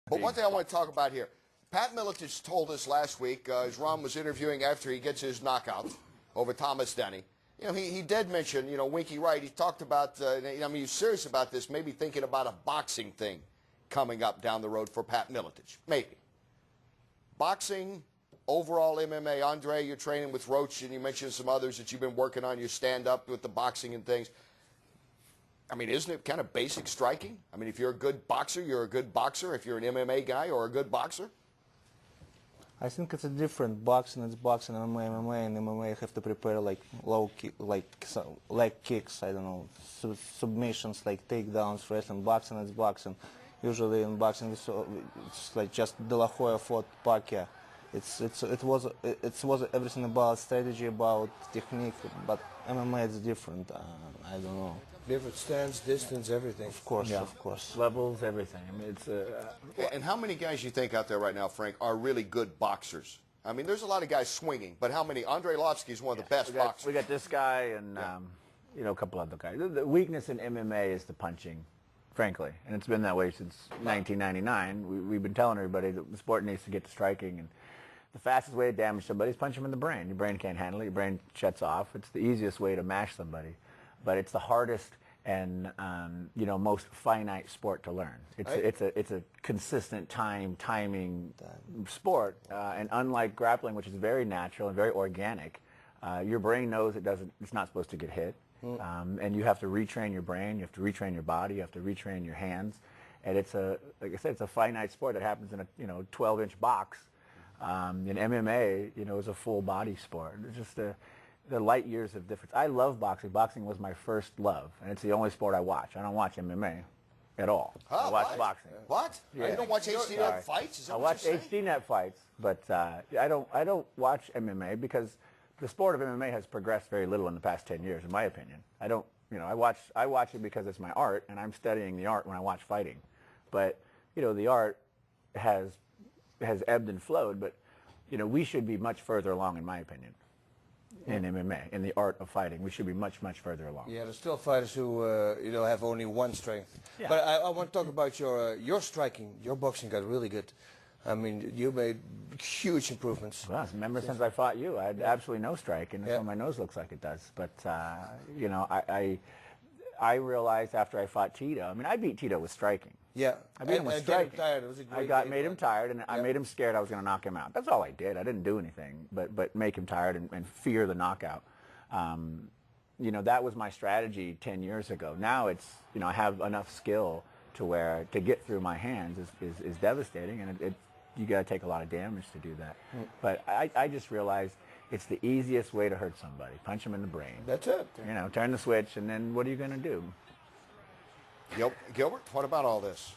But one thing I want to talk about here, Pat Miletich told us last week, as Ron was interviewing after he gets his knockout over Thomas Denny, you know, he did mention, you know, Winky Wright, he talked about, I mean, he's serious about this, maybe thinking about a boxing thing coming up down the road for Pat Miletich. Maybe. Boxing, overall MMA. Andre, you're training with Roach, and you mentioned some others that you've been working on, your stand-up with the boxing and things. I mean, isn't it kind of basic striking? I mean, if you're a good boxer, you're a good boxer. If you're an MMA guy or a good boxer? I think it's a different. Boxing is boxing, MMA, and MMA have to prepare like low kick, leg kicks, I don't know, submissions, like takedowns, wrestling. Boxing is boxing. Usually in boxing, it's like just De La Hoya fought Pacquiao. It was everything about strategy, about technique, but MMA is different. I don't know. Different stance, distance, everything. Of course, yeah. Of course. Levels, everything. I mean, it's And how many guys you think out there right now, Frank, are really good boxers? I mean, there's a lot of guys swinging, but how many? Andre Arlovsky is one of the best boxers. We got this guy and you know, a couple other guys. The weakness in MMA is the punching, frankly, and it's been that way since 1999. We've been telling everybody that the sport needs to get to striking, and the fastest way to damage somebody is punch them in the brain. Your brain can't handle it. Your brain shuts off. It's the easiest way to mash somebody, but it's the hardest and you know, most finite sport to learn. It's a consistent timing sport, and unlike grappling, which is very natural and very organic, your brain knows it's not supposed to get hit, and you have to retrain your brain, you have to retrain your body, you have to retrain your hands, and like I said, it's a finite sport that happens in a 12-inch box. In MMA, you know, is a full body sport. It's just the light years of difference. I love boxing. Boxing was my first love, and it's the only sport I watch. I don't watch MMA at all. Huh, I watch boxing. What? Yeah. You don't watch HDNet fights? Is that I what watch you're saying? HDNet fights, but I don't watch MMA because the sport of MMA has progressed very little in the past 10 years, in my opinion. I don't, you know, I watch it because it's my art, and I'm studying the art when I watch fighting. But you know, the art has ebbed and flowed, but you know, we should be much further along, in my opinion, in MMA, in the art of fighting. We should be much further along. Yeah, there's still fighters who you know, have only one strength. Yeah. But I want to talk about your striking. Your boxing got really good. I mean, you made huge improvements. Well, remember since I fought you, I had absolutely no strike, and that's what my nose looks like it does. But you know, I realized after I fought Tito. I mean, I beat Tito with striking. Yeah, I beat him with striking. Tired. It was a great made him tired, and I made him scared I was going to knock him out. That's all I did. I didn't do anything, but make him tired and fear the knockout. You know, that was my strategy 10 years ago. Now it's, you know, I have enough skill to where to get through my hands is devastating, and you got to take a lot of damage to do that. But I just realized it's the easiest way to hurt somebody. Punch them in the brain. That's it. You know, turn the switch, and then what are you going to do? Gilbert, what about all this?